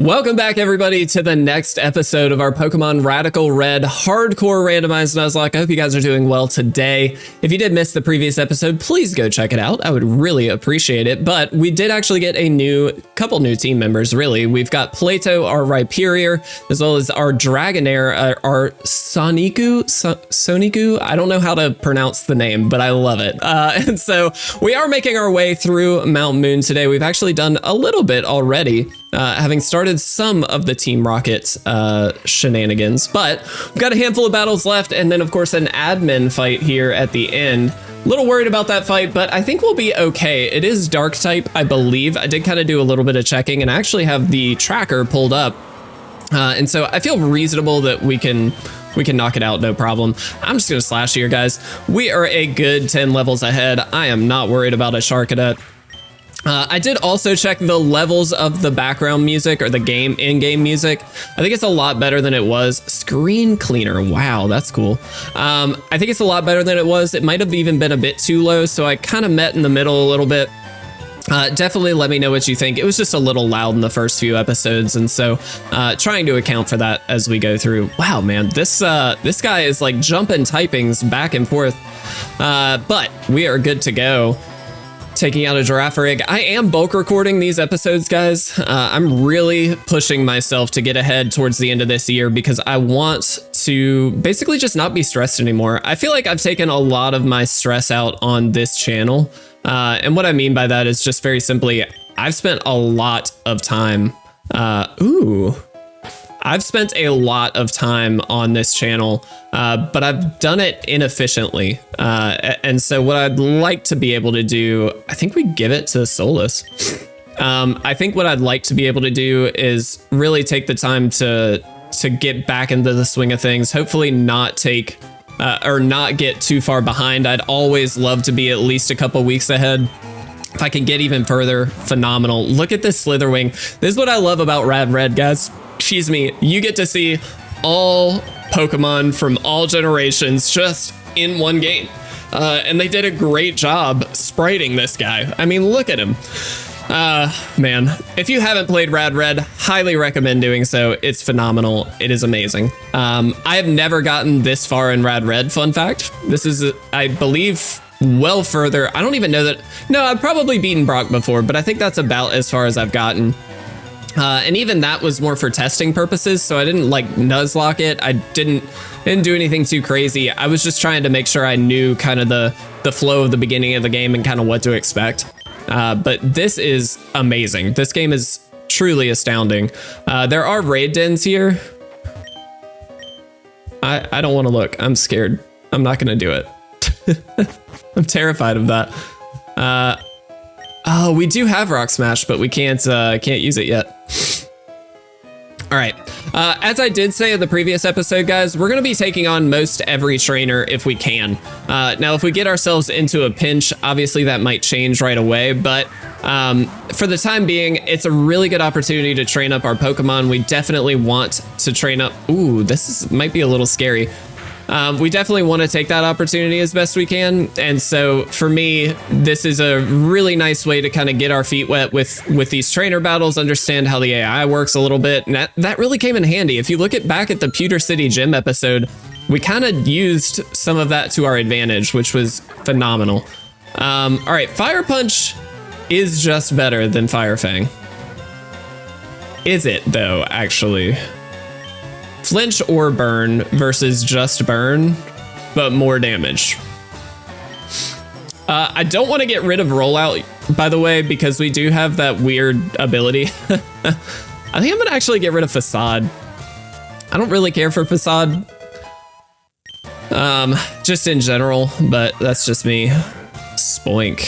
Welcome back, everybody, to the next episode of our Pokemon Radical Red Hardcore Randomized Nuzlocke. I hope you guys are doing well today. If you did miss the previous episode, please go check it out. I would really appreciate it. But we did actually get a couple new team members, really. We've got Plato, our Rhyperior, as well as our Dragonair, our Soniku. I don't know how to pronounce the name, but I love it. And so we are making our way through Mount Moon today. We've actually done a little bit already, having started some of the Team Rocket shenanigans, but we've got a handful of battles left, and then of course an admin fight here at the end. A little worried about that fight, but I think we'll be okay. It is dark type, I believe. I did kind of do a little bit of checking and actually have the tracker pulled up, and so I feel reasonable that we can knock it out, no problem. I'm just gonna slash here, guys. We are a good 10 levels ahead. I am not worried about a Sharkadet. I did also check the levels of the background music, or the in-game music. I think it's a lot better than it was. Screen cleaner, wow, that's cool. I think it's a lot better than it was. It might have even been a bit too low, so I kind of met in the middle a little bit. Definitely let me know what you think. It was just a little loud in the first few episodes, and so trying to account for that as we go through. Wow, man, this guy is like jumping typings back and forth, but we are good to go. Taking out a Girafarig. I am bulk recording these episodes, guys. I'm really pushing myself to get ahead towards the end of this year because I want to basically just not be stressed anymore. I feel like I've taken a lot of my stress out on this channel. And what I mean by that is just very simply, I've spent a lot of time. I've spent a lot of time on this channel, but I've done it inefficiently. And so what I'd like to be able to do, I think we give it to Solus. I think what I'd like to be able to do is really take the time to get back into the swing of things, hopefully not take or not get too far behind. I'd always love to be at least a couple weeks ahead. If I can get even further, phenomenal. Look at this Slitherwing. This is what I love about Rad Red, guys. Excuse me, you get to see all Pokemon from all generations just in one game. And they did a great job spriting this guy. I mean, look at him. Man, if you haven't played Rad Red, highly recommend doing so. It's phenomenal. It is amazing. I have never gotten this far in Rad Red, fun fact. This is, I believe, well further. I don't even know that. No, I've probably beaten Brock before, but I think that's about as far as I've gotten. And even that was more for testing purposes, so I didn't like Nuzlocke it. I didn't do anything too crazy. I was just trying to make sure I knew kind of the flow of the beginning of the game and kind of what to expect. But this is amazing. This game is truly astounding. There are raid dens here. I don't want to look. I'm scared. I'm not going to do it. I'm terrified of that. Oh, we do have Rock Smash, but we can't use it yet. All right. As I did say in the previous episode, guys, we're going to be taking on most every trainer if we can. Now, if we get ourselves into a pinch, obviously that might change right away. But for the time being, it's a really good opportunity to train up our Pokemon. We definitely want to train up. Ooh, might be a little scary. We definitely want to take that opportunity as best we can. And so for me, this is a really nice way to kind of get our feet wet with these trainer battles, understand how the AI works a little bit. And that really came in handy. If you look back at the Pewter City Gym episode, we kind of used some of that to our advantage, which was phenomenal. All right, Fire Punch is just better than Fire Fang. Is it though, actually? Flinch or burn versus just burn, but more damage. I don't want to get rid of rollout, by the way, because we do have that weird ability. I think I'm gonna actually get rid of facade. I don't really care for facade, just in general, but that's just me. Spoink.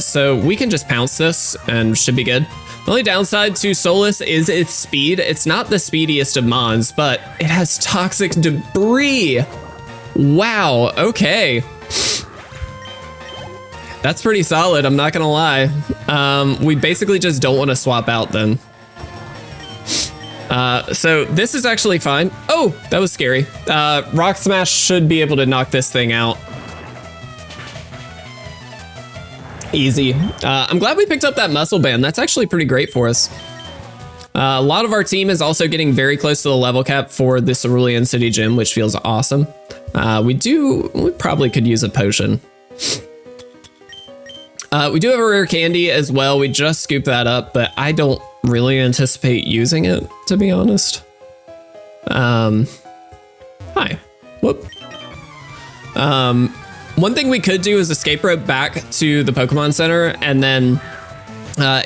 So we can just pounce this and should be good. The only downside to Solus is its speed. It's not the speediest of Mons, but it has toxic debris. Wow, okay. That's pretty solid, I'm not gonna lie. We basically just don't want to swap out then. So this is actually fine. Oh, that was scary. Rock Smash should be able to knock this thing out. Easy. I'm glad we picked up that muscle band. That's actually pretty great for us. A lot of our team is also getting very close to the level cap for the Cerulean City gym, which feels awesome. We probably could use a potion. We do have a rare candy as well. We just scooped that up, but I don't really anticipate using it, to be honest. Hi. Whoop. One thing we could do is escape rope back to the Pokemon Center and then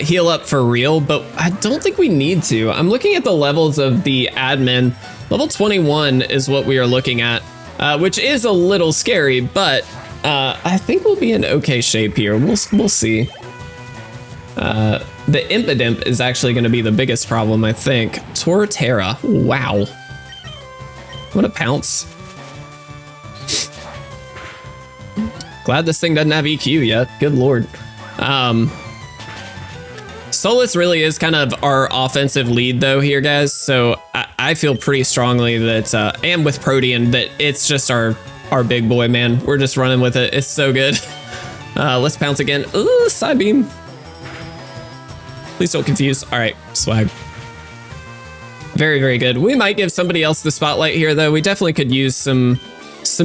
heal up for real, but I don't think we need to. I'm looking at the levels of the admin. Level 21 is what we are looking at, which is a little scary, but I think we'll be in okay shape here. We'll see. The Impidimp is actually going to be the biggest problem, I think. Torterra. Wow. What a pounce. Glad this thing doesn't have EQ yet. Good lord. Solus really is kind of our offensive lead though here, guys. So I feel pretty strongly that, and with Protean, that it's just our big boy, man. We're just running with it. It's so good. Let's pounce again. Ooh, side beam. Please don't confuse. All right, swag. Very, very good. We might give somebody else the spotlight here though. We definitely could use some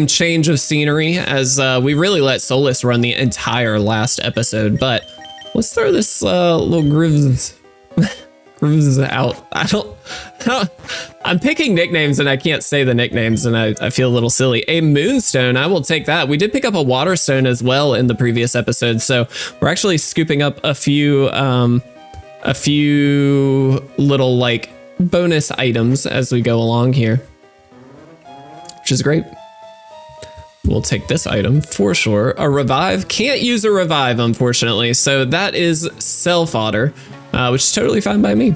change of scenery as we really let Solus run the entire last episode, but let's throw this little Grooves out. I'm picking nicknames and I can't say the nicknames and I feel a little silly. A Moonstone, I will take that. We did pick up a Waterstone as well in the previous episode, so we're actually scooping up a few little like bonus items as we go along here, which is great. We'll take this item for sure. A revive. Can't use a revive, unfortunately. So that is cell fodder, which is totally fine by me.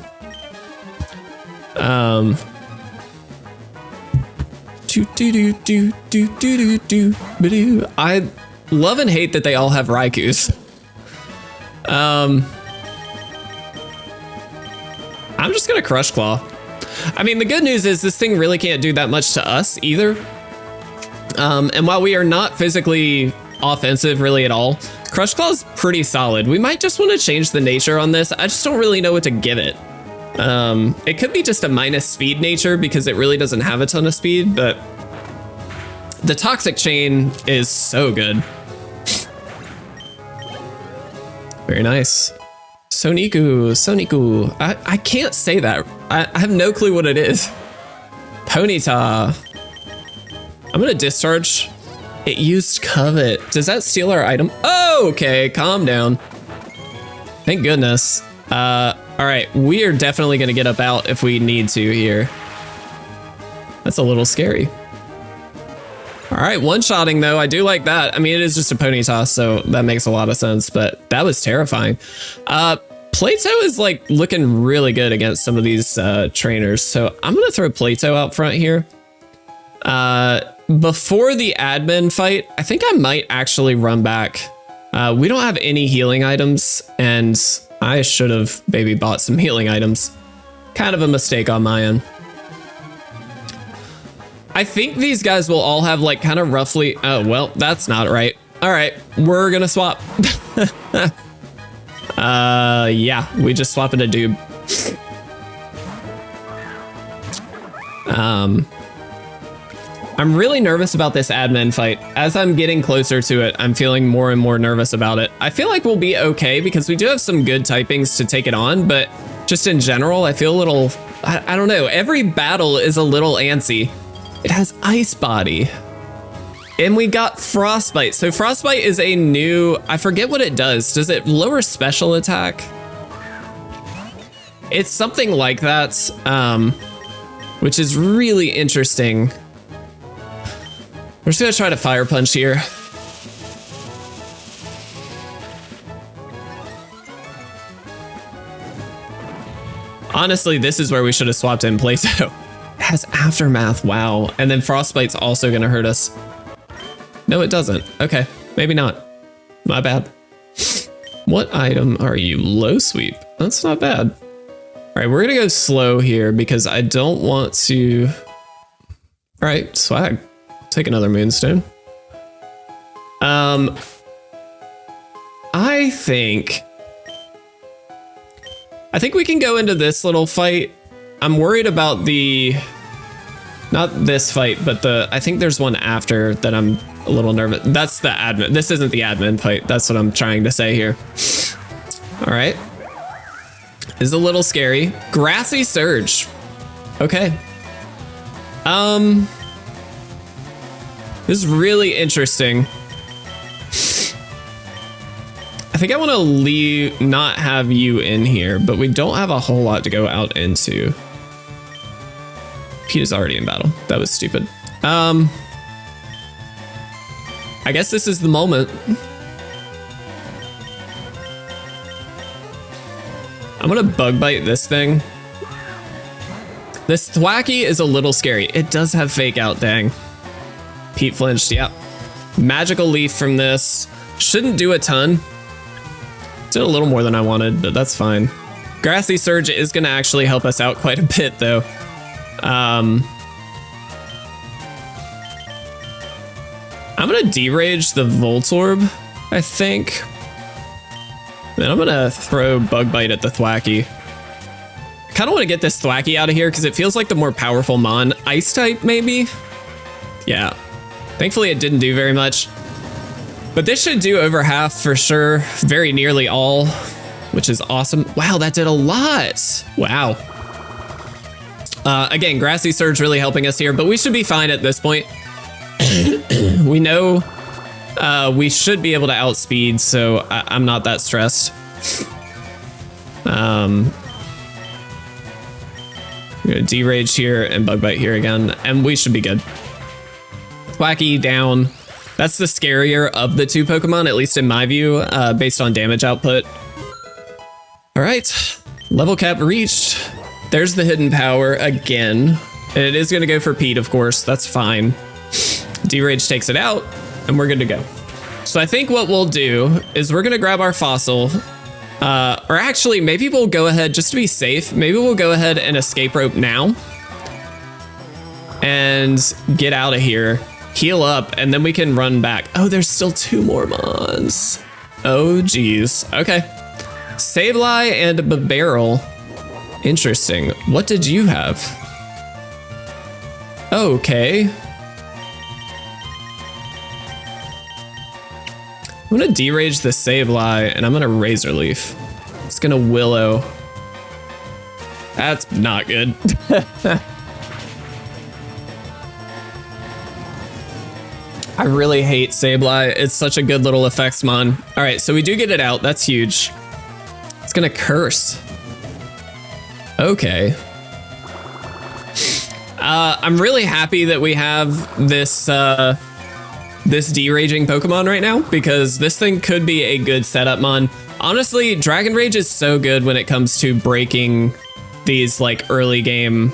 I love and hate that they all have Raikus. I'm just gonna Crush Claw. I mean, the good news is this thing really can't do that much to us either. And while we are not physically offensive really at all, Crush Claw is pretty solid. We might just want to change the nature on this. I just don't really know what to give it. It could be just a minus speed nature because it really doesn't have a ton of speed, but the Toxic Chain is so good. Very nice. Soniku. I can't say that. I have no clue what it is. Ponyta. I'm gonna discharge. It used Covet. Does that steal our item? Oh, okay, calm down. Thank goodness. All right, we are definitely gonna get up out if we need to here. That's a little scary. All right, one-shotting though, I do like that. I mean, it is just a Ponyta, so that makes a lot of sense, but that was terrifying. Plato is like looking really good against some of these trainers, so I'm gonna throw Plato out front here. Before the admin fight, I think I might actually run back. We don't have any healing items, and I should have maybe bought some healing items. Kind of a mistake on my end. I think these guys will all have like kind of roughly, oh, well, that's not right. All right, we're gonna swap. Yeah, we just swap it a dude. I'm really nervous about this admin fight. As I'm getting closer to it, I'm feeling more and more nervous about it. I feel like we'll be okay because we do have some good typings to take it on, but just in general, I feel a little, I don't know. Every battle is a little antsy. It has Ice Body. And we got Frostbite. So Frostbite is a new, I forget what it does. Does it lower special attack? It's something like that, which is really interesting. We're just gonna try to Fire Punch here. Honestly, this is where we should have swapped in Plato. It has Aftermath, wow. And then Frostbite's also gonna hurt us. No, it doesn't. Okay, maybe not. My bad. What item are you? Low Sweep. That's not bad. All right, we're gonna go slow here because I don't want to. All right, swag. Take another Moonstone. I think I think we can go into this little fight. I'm worried about not this fight, but I think there's one after that I'm a little nervous. That's the admin. This isn't the admin fight. That's what I'm trying to say here. All right. This is a little scary. Grassy Surge. Okay. This is really interesting. I think I want to not have you in here, but we don't have a whole lot to go out into. Pete is already in battle. That was stupid. I guess this is the moment. I'm gonna bug bite this thing. This Thwacky is a little scary. It does have fake out, dang. Pete flinched, yeah. Magical Leaf from this. Shouldn't do a ton. Did a little more than I wanted, but that's fine. Grassy Surge is gonna actually help us out quite a bit though. I'm gonna derage the Voltorb, I think. Then I'm gonna throw Bug Bite at the Thwacky. I kind of want to get this Thwacky out of here because it feels like the more powerful Mon. Ice type, maybe? Yeah. Thankfully, it didn't do very much. But this should do over half for sure. Very nearly all, which is awesome. Wow, that did a lot. Wow. Again, Grassy Surge really helping us here, but we should be fine at this point. We know we should be able to outspeed, so I'm not that stressed. I'm gonna derage here and Bug Bite here again, and we should be good. Thwacky down. That's the scarier of the two Pokemon, at least in my view, based on damage output. All right, level cap reached. There's the hidden power again. And it is gonna go for Pete, of course, that's fine. Derage takes it out, and we're good to go. So I think what we'll do is we're gonna grab our fossil, or actually maybe we'll go ahead, just to be safe, maybe we'll go ahead and escape rope now and get out of here, heal up, and then we can run back. Oh, there's still 2 more Mons. Oh geez, okay. Sableye and Barrel. Interesting. What did you have? Okay. I'm gonna derage the Sableye and I'm gonna Razor Leaf. It's gonna Willow. That's not good. I really hate Sableye. It's such a good little effects mon. All right, so we do get it out. That's huge. It's gonna Curse. Okay. I'm really happy that we have this this deraging Pokemon right now, because this thing could be a good setup mon. Honestly, Dragon Rage is so good when it comes to breaking these like early game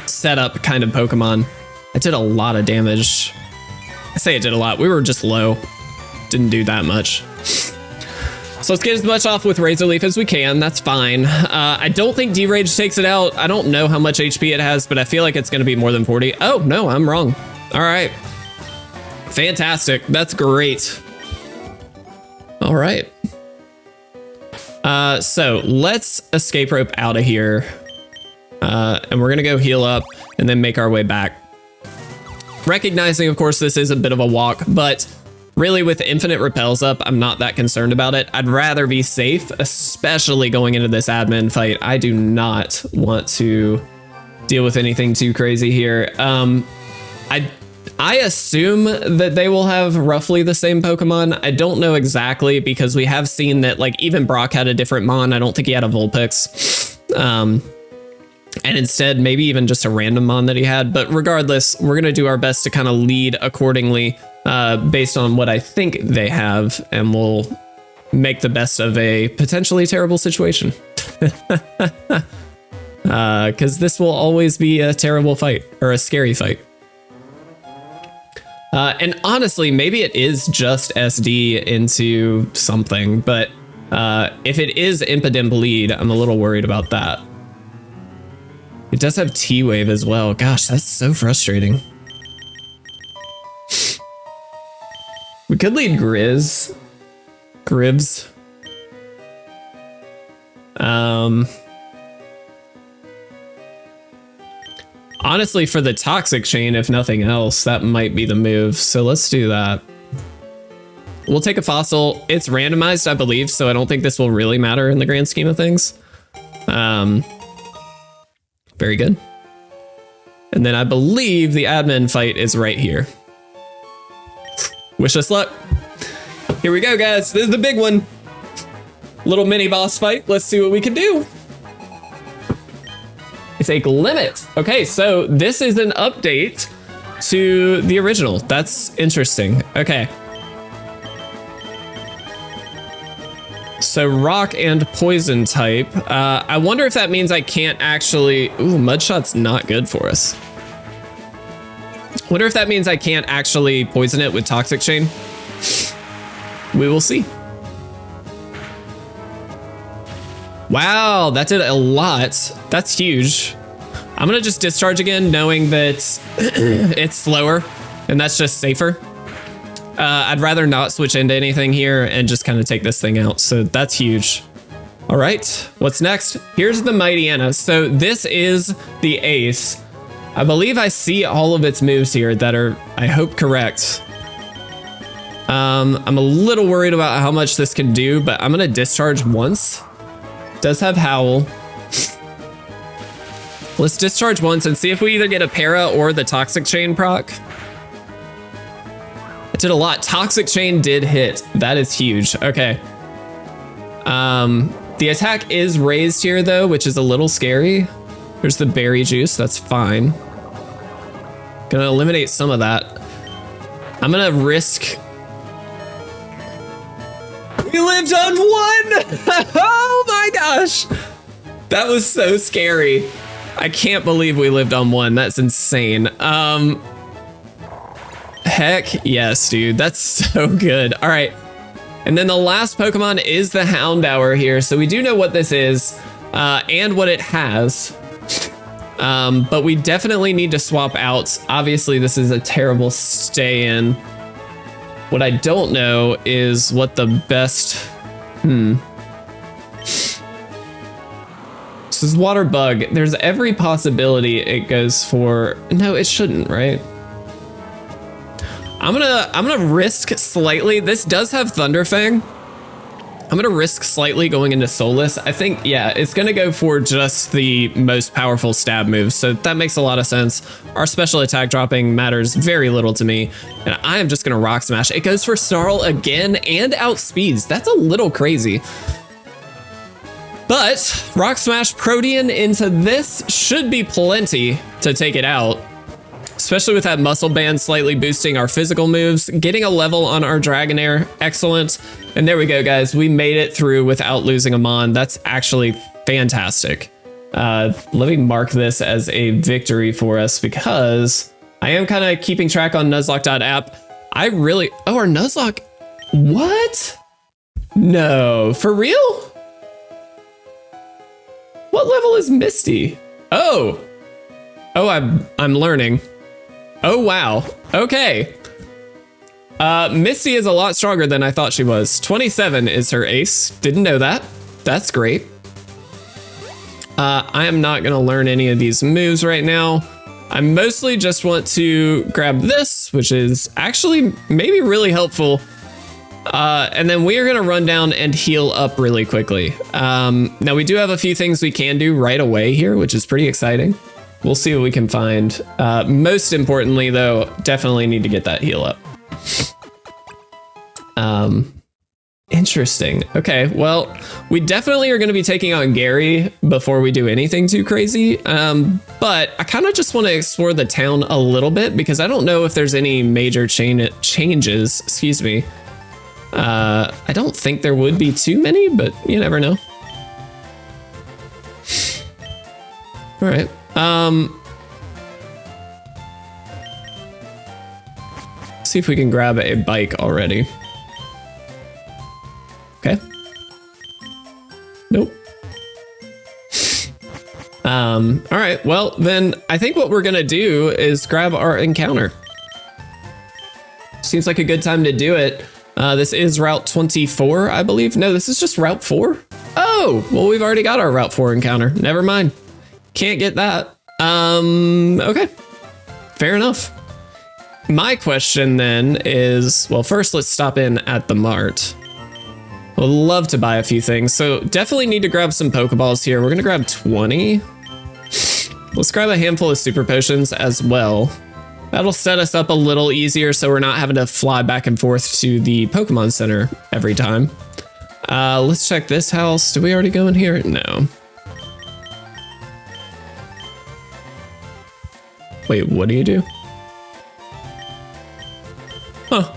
setup kind of Pokemon. I did a lot of damage. I say it did a lot. We were just low. Didn't do that much. So let's get as much off with Razor Leaf as we can. That's fine. I don't think Derage takes it out. I don't know how much HP it has, but I feel like it's going to be more than 40. Oh, no, I'm wrong. All right. Fantastic. That's great. All right. So let's escape rope out of here. And we're going to go heal up and then make our way back. Recognizing, of course, this is a bit of a walk, but really with infinite repels up, I'm not that concerned about it. I'd rather be safe, especially going into this admin fight. I do not want to deal with anything too crazy here. I assume that they will have roughly the same Pokemon. I don't know exactly, because we have seen that like even Brock had a different Mon. I don't think he had a Vulpix. And instead, maybe even just a random Mon that he had. But regardless, we're going to do our best to kind of lead accordingly based on what I think they have. And we'll make the best of a potentially terrible situation. Because this will always be a terrible fight, or a scary fight. And honestly, maybe it is just SD into something. But if it is Impidimp Bleed, I'm a little worried about that. It does have T-Wave as well. Gosh, that's so frustrating. We could lead Gribbs. Honestly, for the toxic chain, if nothing else, that might be the move. So let's do that. We'll take a fossil. It's randomized, I believe, so I don't think this will really matter in the grand scheme of things. Very good. And then I believe the admin fight is right here. Wish us luck. Here we go, guys. This is the big one. Little mini boss fight. Let's see what we can do. It's a limit. Okay, so this is an update to the original. That's interesting. Okay. So rock and poison type. I wonder if that means I can't actually... Ooh, Mudshot's not good for us. Wonder if that means I can't actually poison it with Toxic Chain. We will see. Wow, that did a lot. That's huge. I'm gonna just discharge again, knowing that it's slower and that's just safer. I'd rather not switch into anything here and just kind of take this thing out. So that's huge. All right, what's next? Here's the Mighty Anna. So this is the ace. I believe I see all of its moves here that are, I hope, correct. I'm a little worried about how much this can do, but I'm gonna discharge once. Does have Howl. Let's discharge once and see if we either get a para or the Toxic Chain proc. It did a lot. Toxic Chain did hit. That is huge. Okay. The attack is raised here though, which is a little scary. There's the berry juice. That's fine. Gonna eliminate some of that. I'm gonna risk. We lived on one. Oh my gosh. That was so scary. I can't believe we lived on one. That's insane. Heck yes, dude. That's so good. All right. And then the last Pokemon is the Houndour here. So we do know what this is and what it has. But we definitely need to swap out. Obviously, this is a terrible stay in. What I don't know is what the best... This is Water Bug. There's every possibility it goes for... No, it shouldn't, right? I'm gonna risk slightly. This does have Thunderfang. I'm gonna risk slightly going into Soulless. I think, yeah, it's gonna go for just the most powerful stab moves. So that makes a lot of sense. Our special attack dropping matters very little to me. And I am just gonna Rock Smash. It goes for Snarl again and outspeeds. That's a little crazy. But Rock Smash Protean into this should be plenty to take it out. Especially with that muscle band slightly boosting our physical moves, getting a level on our Dragonair, excellent. And there we go, guys. We made it through without losing a Mon. That's actually fantastic. Let me mark this as a victory for us because I am kind of keeping track on Nuzlocke.app. I really, oh, our Nuzlocke, what? No, for real? What level is Misty? Oh, I'm learning. Oh, wow. Okay. Misty is a lot stronger than I thought she was. 27 is her ace. Didn't know that. That's great. I am not going to learn any of these moves right now. I mostly just want to grab this, which is actually maybe really helpful. And then we are going to run down and heal up really quickly. Now, we do have a few things we can do right away here, which is pretty exciting. We'll see what we can find. Most importantly, though, definitely need to get that heal up. Interesting. Okay, well, we definitely are going to be taking on Gary before we do anything too crazy. But I kind of just want to explore the town a little bit because I don't know if there's any major changes. Excuse me. I don't think there would be too many, but you never know. All right. See if we can grab a bike already. Okay. Nope. All right. Well, then I think what we're gonna do is grab our encounter. Seems like a good time to do it. This is Route 24, I believe. No, this is just Route 4. Oh, Oh, well, we've already got our Route 4 encounter. Never mind. Can't get that. Okay. Fair enough. My question then is, well, first let's stop in at the mart. Would love to buy a few things. So definitely need to grab some Pokeballs here. We're gonna grab 20. Let's grab a handful of super potions as well. That'll set us up a little easier so we're not having to fly back and forth to the Pokemon Center every time. Let's check this house. Did we already go in here? No. Wait, what do you do? Huh.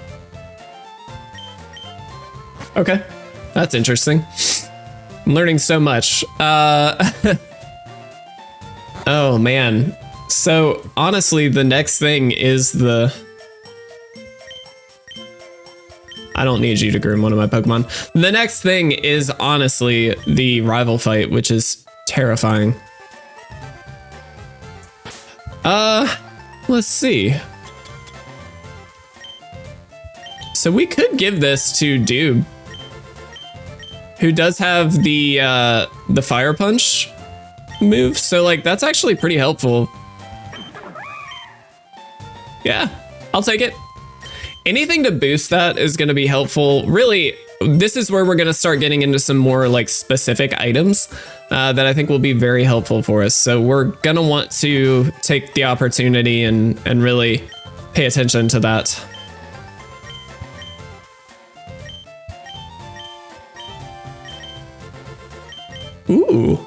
Okay. That's interesting. I'm learning so much. Oh man. So honestly, the next thing is the... I don't need you to groom one of my Pokemon. The next thing is honestly the rival fight, which is terrifying. Let's see. So we could give this to Doob, who does have the Fire Punch move. So like, that's actually pretty helpful. Yeah, I'll take it. Anything to boost that is going to be helpful. Really, this is where we're going to start getting into some more like specific items that I think will be very helpful for us. So we're going to want to take the opportunity and really pay attention to that. Ooh.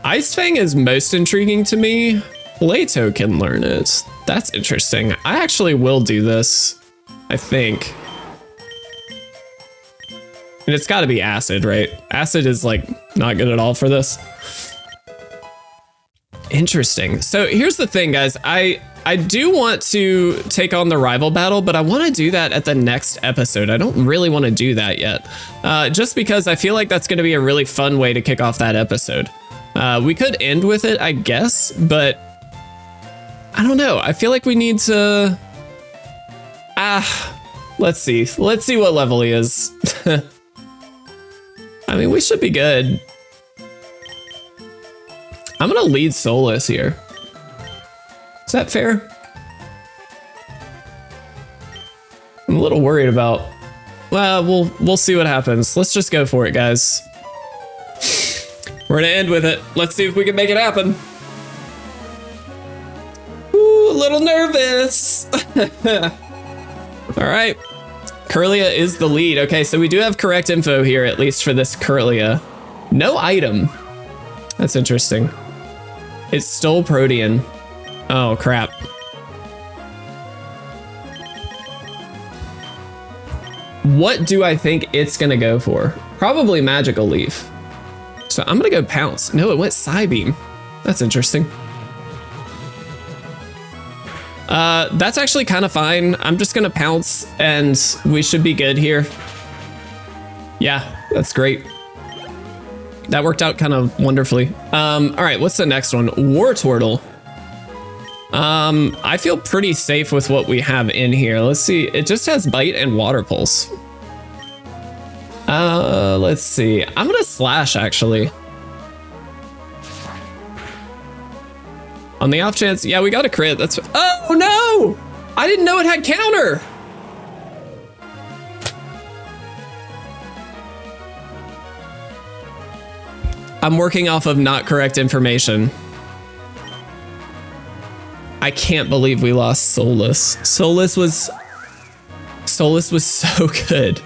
Ice Fang is most intriguing to me. Plato can learn it. That's interesting. I actually will do this, I think. And it's got to be Acid, right? Acid is like not good at all for this. Interesting. So here's the thing, guys. I do want to take on the rival battle, but I want to do that at the next episode. I don't really want to do that yet, just because I feel like that's going to be a really fun way to kick off that episode. We could end with it, I guess, but I don't know. I feel like we need to... let's see. Let's see what level he is. I mean, we should be good. I'm going to lead Solus here. Is that fair? I'm a little worried about... Well, we'll see what happens. Let's just go for it, guys. We're gonna end with it. Let's see if we can make it happen. Ooh, a little nervous. All right. Kirlia is the lead. Okay, so we do have correct info here, at least for this Kirlia. No item. That's interesting. It stole Protean. Oh, crap. What do I think it's gonna go for? Probably Magical Leaf. So I'm gonna go Pounce. No, it went Psybeam. That's interesting. That's actually kind of fine. I'm just gonna Pounce and we should be good here. Yeah, that's great. That worked out kind of wonderfully. All right, what's the next one? Wartortle. I feel pretty safe with what we have in here. Let's see. It just has Bite and Water Pulse. Let's see. I'm gonna Slash, actually. On the off chance, yeah, we got a crit. That's... Oh, no! I didn't know it had counter! I'm working off of not correct information. I can't believe we lost Solus. Solus was so good.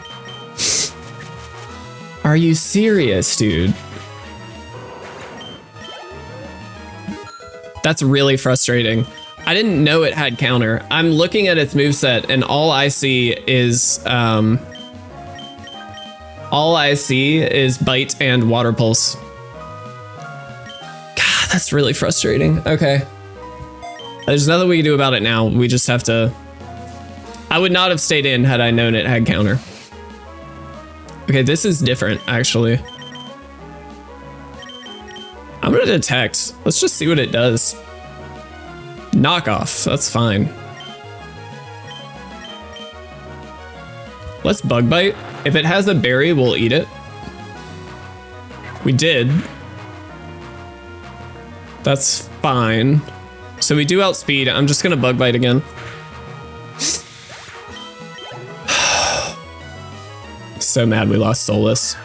Are you serious, dude? That's really frustrating. I didn't know it had counter. I'm looking at its moveset and all I see is Bite and Water Pulse. God, that's really frustrating. Okay. There's nothing we can do about it now. We just have to... I would not have stayed in had I known it had counter. Okay, this is different, actually. I'm gonna detect. Let's just see what it does. Knockoff, that's fine. Let's Bug Bite. If it has a berry, we'll eat it. We did. That's fine. So we do outspeed. I'm just gonna Bug Bite again. So mad we lost Solus.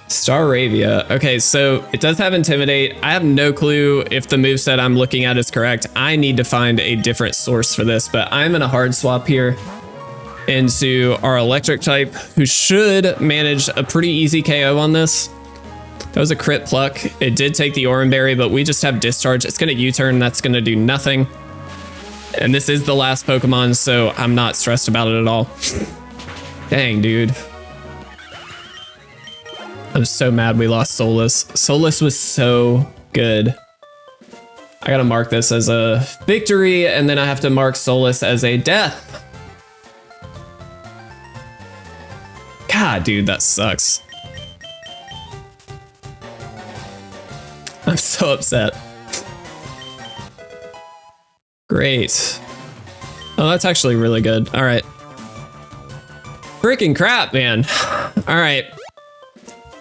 Staravia. Okay, so it does have Intimidate. I have no clue if the moveset I'm looking at is correct. I need to find a different source for this, but I'm gonna hard swap here into our electric type, who should manage a pretty easy KO on this. That was a crit pluck. It did take the Oran Berry, but we just have Discharge. It's gonna U-turn, that's gonna do nothing. And this is the last Pokemon, so I'm not stressed about it at all. Dang, dude. I'm so mad we lost Solus. Solus was so good. I gotta mark this as a victory, and then I have to mark Solus as a death. God, dude, that sucks. I'm so upset. Great. Oh, that's actually really good. All right. Freaking crap, man. All right.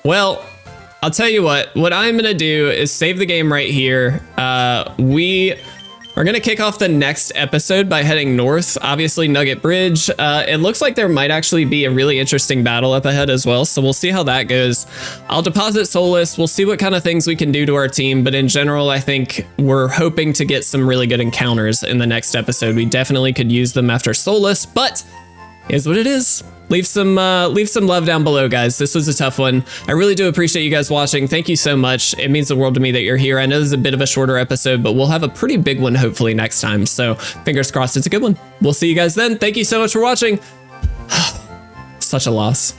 Well, I'll tell you what I'm gonna do is save the game right here. We are gonna kick off the next episode by heading north, obviously Nugget Bridge. It looks like there might actually be a really interesting battle up ahead as well, so we'll see how that goes. I'll deposit Solus, we'll see what kind of things we can do to our team, but in general, I think we're hoping to get some really good encounters in the next episode. We definitely could use them after Solus, but is what it is. Leave some love down below, guys. This was a tough one. I really do appreciate you guys watching. Thank you so much. It means the world to me that you're here. I know this is a bit of a shorter episode, but we'll have a pretty big one hopefully next time. So fingers crossed it's a good one. We'll see you guys then. Thank you so much for watching. Such a loss.